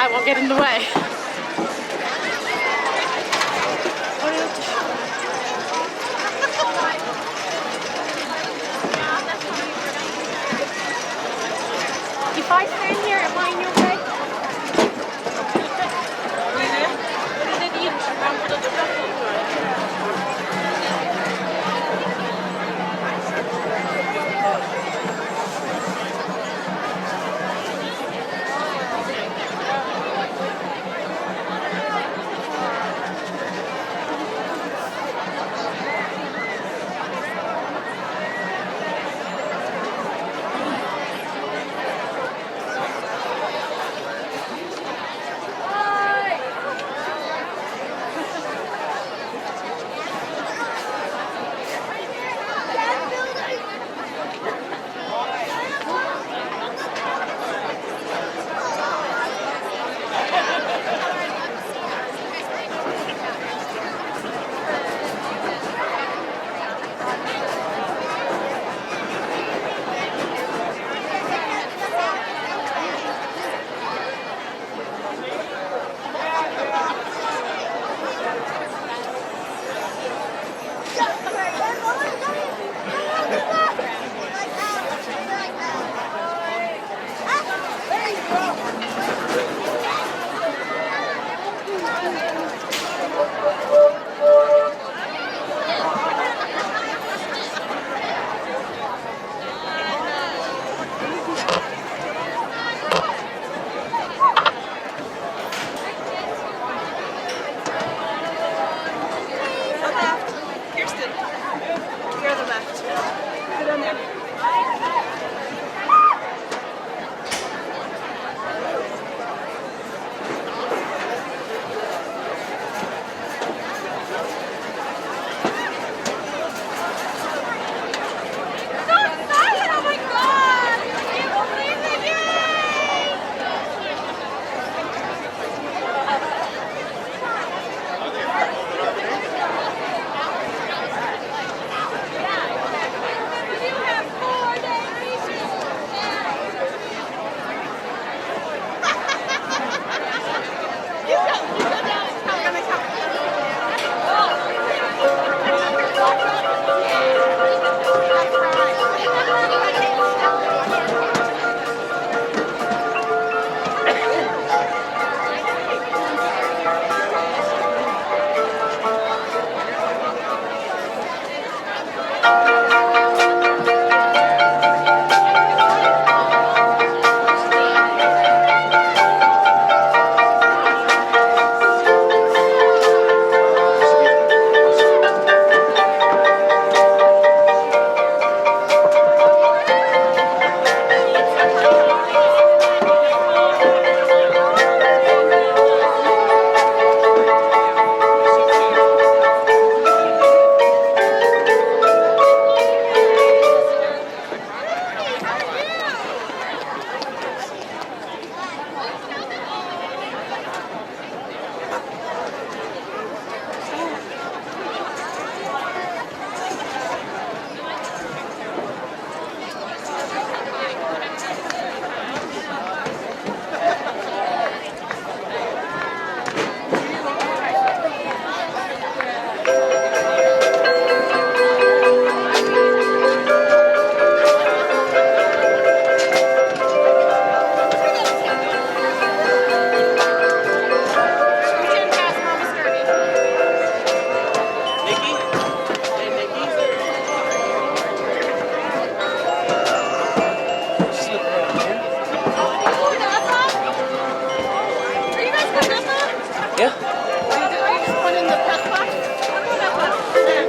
I won't get in the way. If I stand here, am I in your way?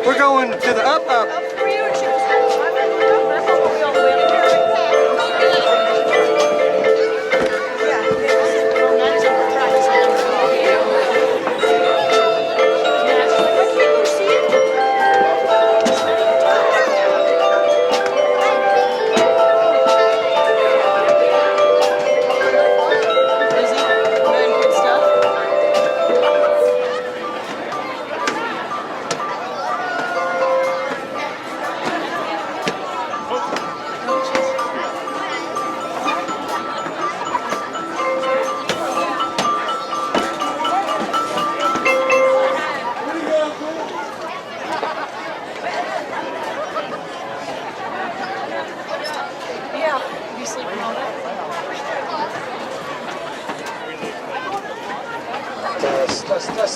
We're going to the up.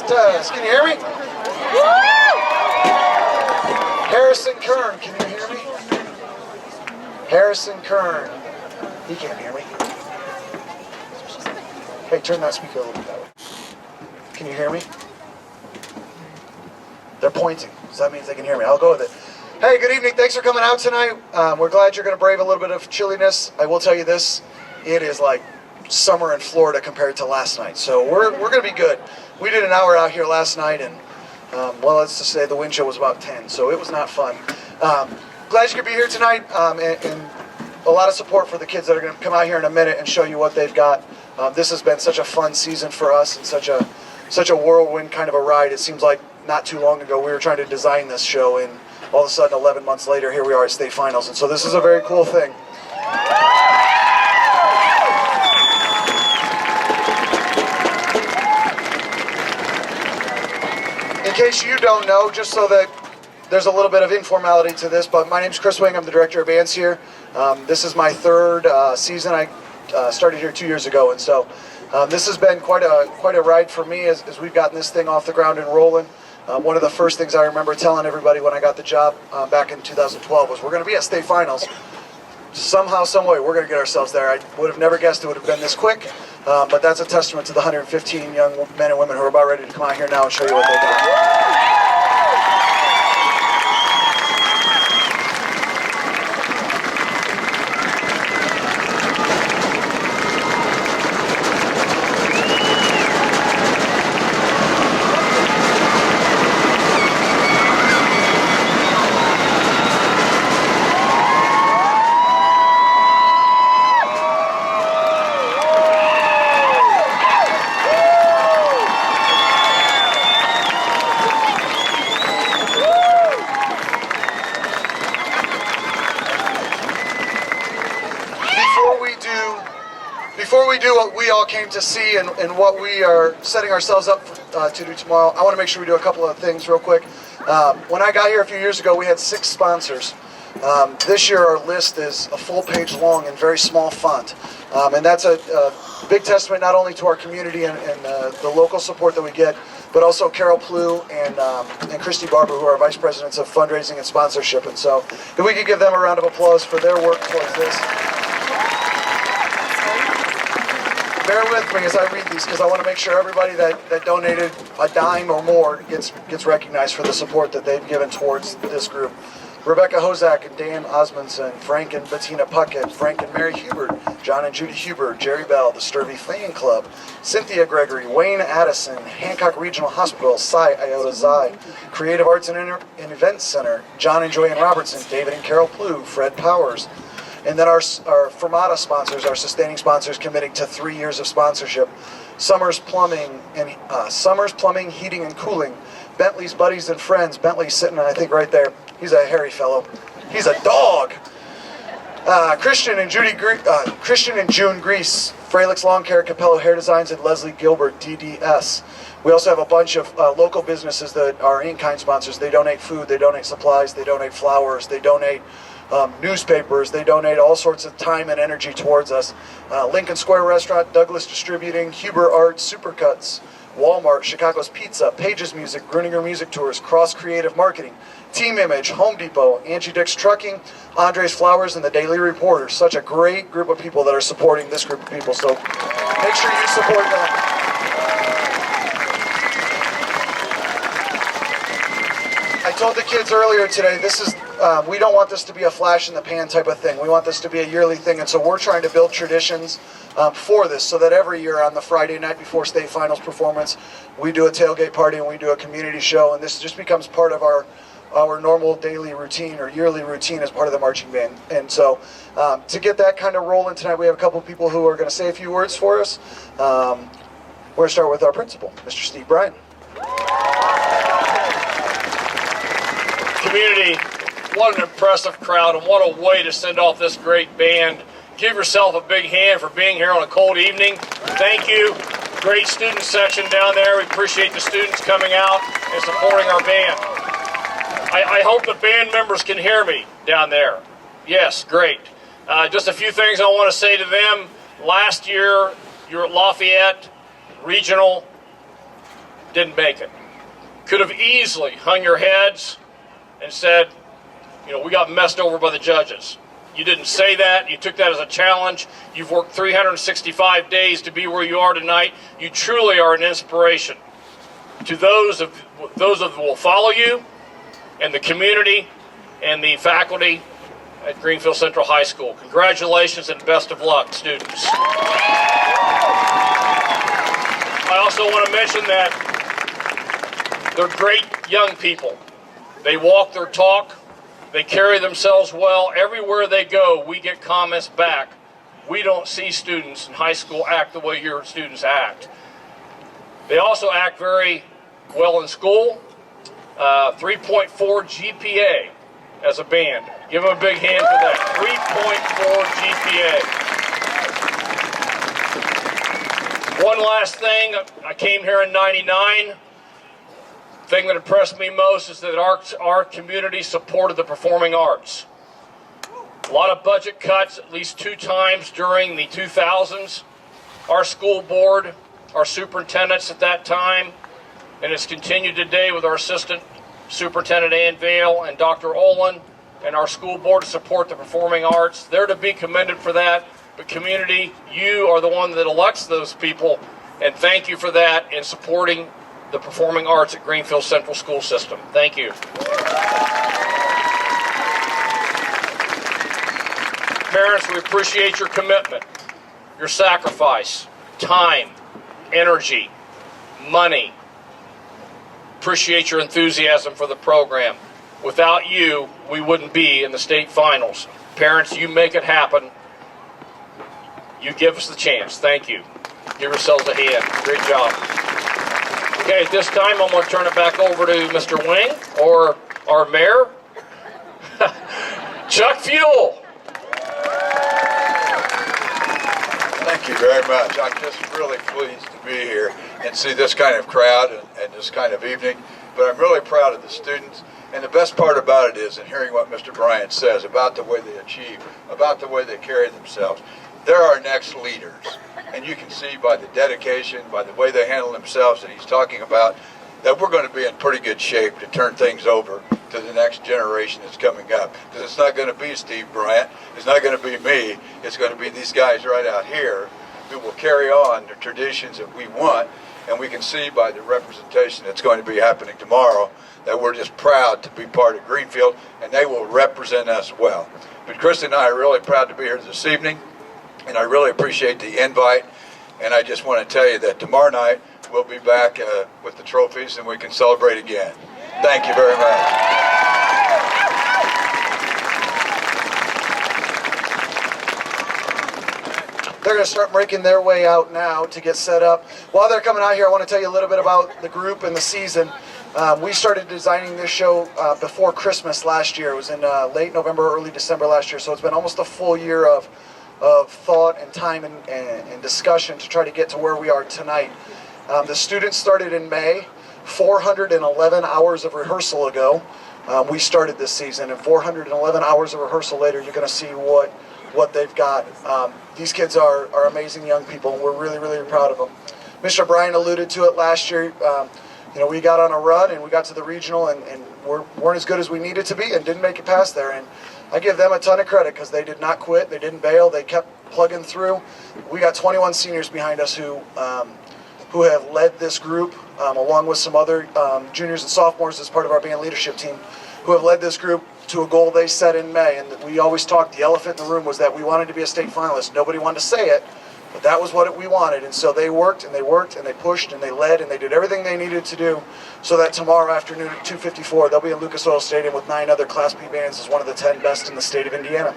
test, test. Can you hear me? Harrison Kern, can you hear me? Harrison Kern. He can't hear me. Hey, turn that speaker a little bit that way. Can you hear me? They're pointing, so that means they can hear me. I'll go with it. Hey, good evening. Thanks for coming out tonight. We're glad you're going to brave a little bit of chilliness. I will tell you this, it is like summer in Florida compared to last night. So we're going to be good. We did an hour out here last night, and well, let's just say the wind chill was about 10, so it was not fun. Glad you could be here tonight, and a lot of support for the kids that are going to come out here in a minute and show you what they've got. This has been such a fun season for us, and such a whirlwind kind of a ride. It seems like not too long ago we were trying to design this show, and all of a sudden 11 months later here we are at state finals, and so this is a very cool thing. In case you don't know, just so that there's a little bit of informality to this, but my name's Chris Wing. I'm the director of bands here. This is my third season. I started here 2 years ago, and so this has been quite a ride for me as we've gotten this thing off the ground and rolling. One of the first things I remember telling everybody when I got the job back in 2012 was, we're going to be at state finals. Somehow, some way, we're going to get ourselves there. I would have never guessed it would have been this quick, but that's a testament to the 115 young men and women who are about ready to come out here now and show you what they got. Before we do what we all came to see and what we are setting ourselves up to do tomorrow, I want to make sure we do a couple of things real quick. When I got here a few years ago, we had 6 sponsors. This year our list is a full page long in very small font. And that's a big testament not only to our community and the local support that we get, but also Carol Plew and Christy Barber, who are vice presidents of fundraising and sponsorship. And so if we could give them a round of applause for their work towards this. Bear with me as I read these, because I want to make sure everybody that donated a dime or more gets recognized for the support that they've given towards this group. Rebecca Hozak and Dan Osmondson, Frank and Bettina Puckett, Frank and Mary Hubert, John and Judy Hubert, Jerry Bell, the Sturvey Fan Club, Cynthia Gregory, Wayne Addison, Hancock Regional Hospital, Cy Iota Xi, Creative Arts and Events Center, John and Joanne Robertson, David and Carol Plew, Fred Powers. And then our Fermata sponsors, our sustaining sponsors, committing to 3 years of sponsorship. Summers Plumbing, Heating and Cooling, Bentley's Buddies and Friends. Bentley's sitting, I think, right there. He's a hairy fellow. He's a dog. Christian and June Grease, Fralix Lawn Care, Capello Hair Designs, and Leslie Gilbert, DDS. We also have a bunch of local businesses that are in-kind sponsors. They donate food, they donate supplies, they donate flowers, they donate newspapers, they donate all sorts of time and energy towards us. Lincoln Square Restaurant, Douglas Distributing, Huber Arts, Supercuts, Walmart, Chicago's Pizza, Pages Music, Gruninger Music Tours, Cross Creative Marketing, Team Image, Home Depot, Angie Dick's Trucking, Andres Flowers, and the Daily Reporter. Such a great group of people that are supporting this group of people, so make sure you support them. I told the kids earlier today, this is we don't want this to be a flash in the pan type of thing. We want this to be a yearly thing, and so we're trying to build traditions for this, so that every year on the Friday night before state finals performance, we do a tailgate party and we do a community show, and this just becomes part of our normal daily routine or yearly routine as part of the marching band. And so to get that kind of rolling tonight, we have a couple people who are going to say a few words for us. We're going to start with our principal, Mr. Steve Bryan. Community, what an impressive crowd, and what a way to send off this great band. Give yourself a big hand for being here on a cold evening. Thank you. Great student section down there. We appreciate the students coming out and supporting our band. I hope the band members can hear me down there. Yes, great. Just a few things I want to say to them. Last year, you're at Lafayette Regional. didn't make it. Could have easily hung your heads and said, you know, we got messed over by the judges. You didn't say that. You took that as a challenge. You've worked 365 days to be where you are tonight. You truly are an inspiration to those of who will follow you, and the community, and the faculty at Greenfield Central High School. Congratulations and best of luck, students. I also want to mention that they're great young people. They walk their talk. They carry themselves well. Everywhere they go, we get comments back. We don't see students in high school act the way your students act. They also act very well in school. 3.4 GPA as a band. Give them a big hand for that. 3.4 GPA. One last thing. I came here in '99. The thing that impressed me most is that our community supported the performing arts. A lot of budget cuts, at least 2 times during the 2000s. Our school board, our superintendents at that time, and it's continued today with our assistant superintendent Ann Vale and Dr. Olin and our school board to support the performing arts. They're to be commended for that. But community, you are the one that elects those people, and thank you for that in supporting the performing arts at Greenfield Central School System. Thank you. Parents, we appreciate your commitment, your sacrifice, time, energy, money. Appreciate your enthusiasm for the program. Without you, we wouldn't be in the state finals. Parents, you make it happen. You give us the chance. Thank you. Give yourselves a hand. Great job. Okay, at this time, I'm going to turn it back over to Mr. Wing, or our mayor, Chuck Fuel. Thank you very much. I'm just really pleased to be here and see this kind of crowd and this kind of evening. But I'm really proud of the students. And the best part about it is in hearing what Mr. Bryant says about the way they achieve, about the way they carry themselves. They're our next leaders. And you can see by the dedication, by the way they handle themselves that he's talking about, that we're going to be in pretty good shape to turn things over to the next generation that's coming up. Because it's not going to be Steve Bryant, it's not going to be me, it's going to be these guys right out here who will carry on the traditions that we want. And we can see by the representation that's going to be happening tomorrow that we're just proud to be part of Greenfield, and they will represent us well. But Kristen and I are really proud to be here this evening, and I really appreciate the invite. And I just want to tell you that tomorrow night we'll be back with the trophies, and we can celebrate again. Thank you very much. They're going to start making their way out now to get set up. While they're coming out here, I want to tell you a little bit about the group and the season. We started designing this show before Christmas last year. It was in late November, early December last year, so it's been almost a full year of thought and time and discussion to try to get to where we are tonight. The students started in May. 411 hours of rehearsal ago, we started this season, and 411 hours of rehearsal later, you're going to see what they've got. These kids are amazing young people, and we're really, really proud of them. Mr. Bryan alluded to it last year. We got on a run, and we got to the regional, and weren't as good as we needed to be, and didn't make it past there. And I give them a ton of credit because they did not quit, they didn't bail, they kept plugging through. We got 21 seniors behind us who have led this group, along with some other juniors and sophomores as part of our band leadership team, who have led this group to a goal they set in May. And we always talked, the elephant in the room was that we wanted to be a state finalist. Nobody wanted to say it, but that was what we wanted. And so they worked and they worked and they pushed and they led and they did everything they needed to do so that tomorrow afternoon at 2:54, they'll be in Lucas Oil Stadium with 9 other Class B bands as one of the 10 best in the state of Indiana.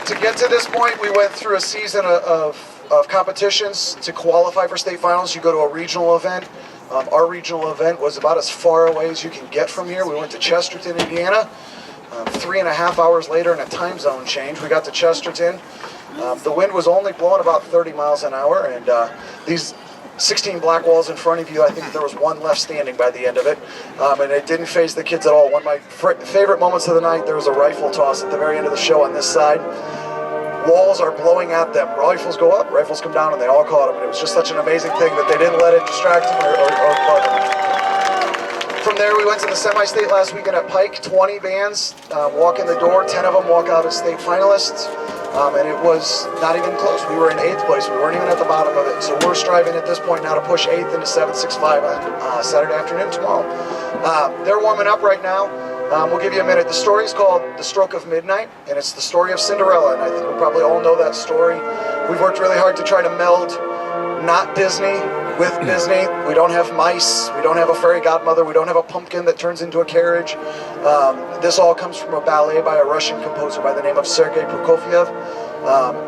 To get to this point, we went through a season of competitions. To qualify for state finals, you go to a regional event. Our regional event was about as far away as you can get from here. We went to Chesterton, Indiana. 3.5 hours later in a time zone change, we got to Chesterton. The wind was only blowing about 30 miles an hour, and these 16 black walls in front of you, I think there was one left standing by the end of it, and it didn't faze the kids at all. One of my favorite moments of the night, there was a rifle toss at the very end of the show on this side. walls are blowing at them. Rifles go up, rifles come down, and they all caught them. And it was just such an amazing thing that they didn't let it distract them or bug them. From there, we went to the semi-state last weekend at Pike. 20 bands walk in the door. 10 of them walk out as state finalists. And it was not even close. We were in 8th place. We weren't even at the bottom of it. So we're striving at this point now to push 8th into 765 on Saturday afternoon tomorrow. They're warming up right now. We'll give you a minute. The story is called The Stroke of Midnight, and it's the story of Cinderella, and I think we probably all know that story. We've worked really hard to try to meld not Disney with Disney. We don't have mice. We don't have a fairy godmother. We don't have a pumpkin that turns into a carriage. This all comes from a ballet by a Russian composer by the name of Sergei Prokofiev.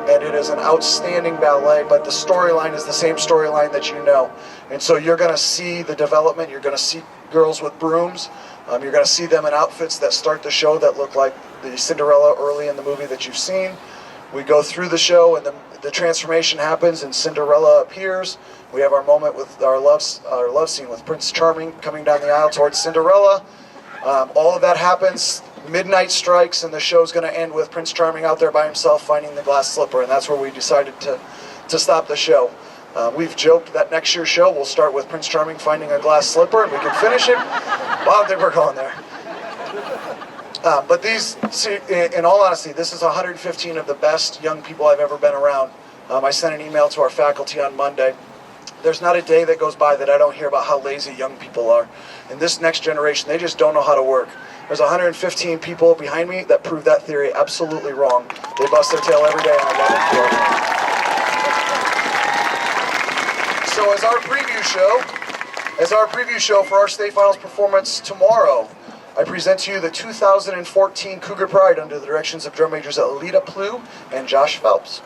And it is an outstanding ballet, but the storyline is the same storyline that you know. And so you're going to see the development. You're going to see girls with brooms. You're going to see them in outfits that start the show that look like the Cinderella early in the movie that you've seen. We go through the show, and the transformation happens, and Cinderella appears. We have our moment with our love scene with Prince Charming coming down the aisle towards Cinderella. All of that happens. Midnight strikes, and the show's going to end with Prince Charming out there by himself finding the glass slipper, and that's where we decided to stop the show. We've joked that next year's show will start with Prince Charming finding a glass slipper, and we can finish it. Well, I don't think we're going there. But these, in all honesty, this is 115 of the best young people I've ever been around. I sent an email to our faculty on Monday. There's not a day that goes by that I don't hear about how lazy young people are. And this next generation, they just don't know how to work. There's 115 people behind me that prove that theory absolutely wrong. They bust their tail every day, and I love it for it. So as our preview show for our state finals performance tomorrow, I present to you the 2014 Cougar Pride under the directions of drum majors Alita Plew and Josh Phelps.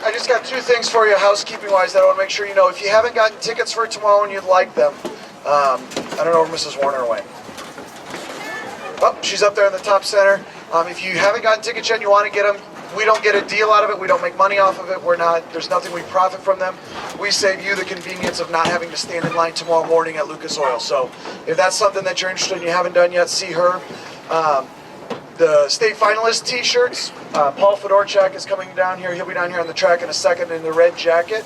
I just got two things for you, housekeeping-wise, that I want to make sure you know. If you haven't gotten tickets for tomorrow and you'd like them, I don't know where Mrs. Warner went. Oh, she's up there in the top center. If you haven't gotten tickets yet and you want to get them, we don't get a deal out of it. We don't make money off of it. There's nothing we profit from them. We save you the convenience of not having to stand in line tomorrow morning at Lucas Oil. So if that's something that you're interested in, you haven't done yet, see her. The state finalist t-shirts, Paul Fedorchak is coming down here. He'll be down here on the track in a second in the red jacket.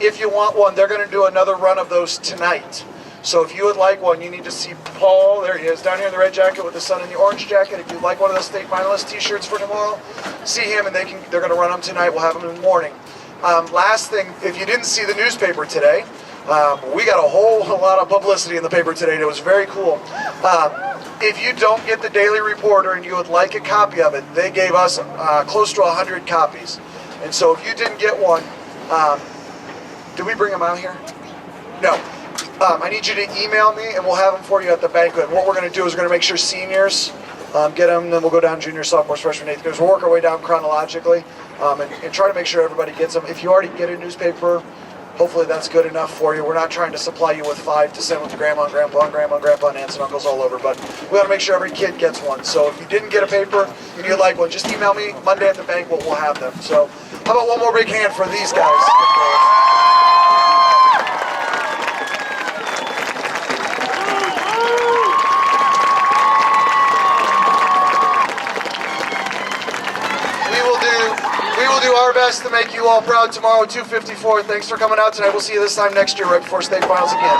If you want one, they're going to do another run of those tonight. So if you would like one, you need to see Paul. There he is, down here in the red jacket with the sun in the orange jacket. If you'd like one of those state finalist t-shirts for tomorrow, see him, and they're going to run them tonight. We'll have them in the morning. Last thing, if you didn't see the newspaper today, we got a whole lot of publicity in the paper today, and it was very cool. If you don't get the Daily Reporter and you would like a copy of it, they gave us close to 100 copies. And so if you didn't get one, did we bring them out here? No. I need you to email me, and we'll have them for you at the banquet. And what we're going to do is we're going to make sure seniors get them, then we'll go down junior, sophomores, freshmen, eighth graders. We'll work our way down chronologically and try to make sure everybody gets them. If you already get a newspaper, hopefully that's good enough for you. We're not trying to supply you with 5 to send with grandma and grandpa and grandma and grandpa and aunts and uncles all over, but we want to make sure every kid gets one. So if you didn't get a paper and you'd like one, just email me. Monday at the banquet, we'll have them. So how about one more big hand for these guys? We will do our best to make you all proud tomorrow at 2:54. Thanks for coming out tonight. We'll see you this time next year right before state finals again.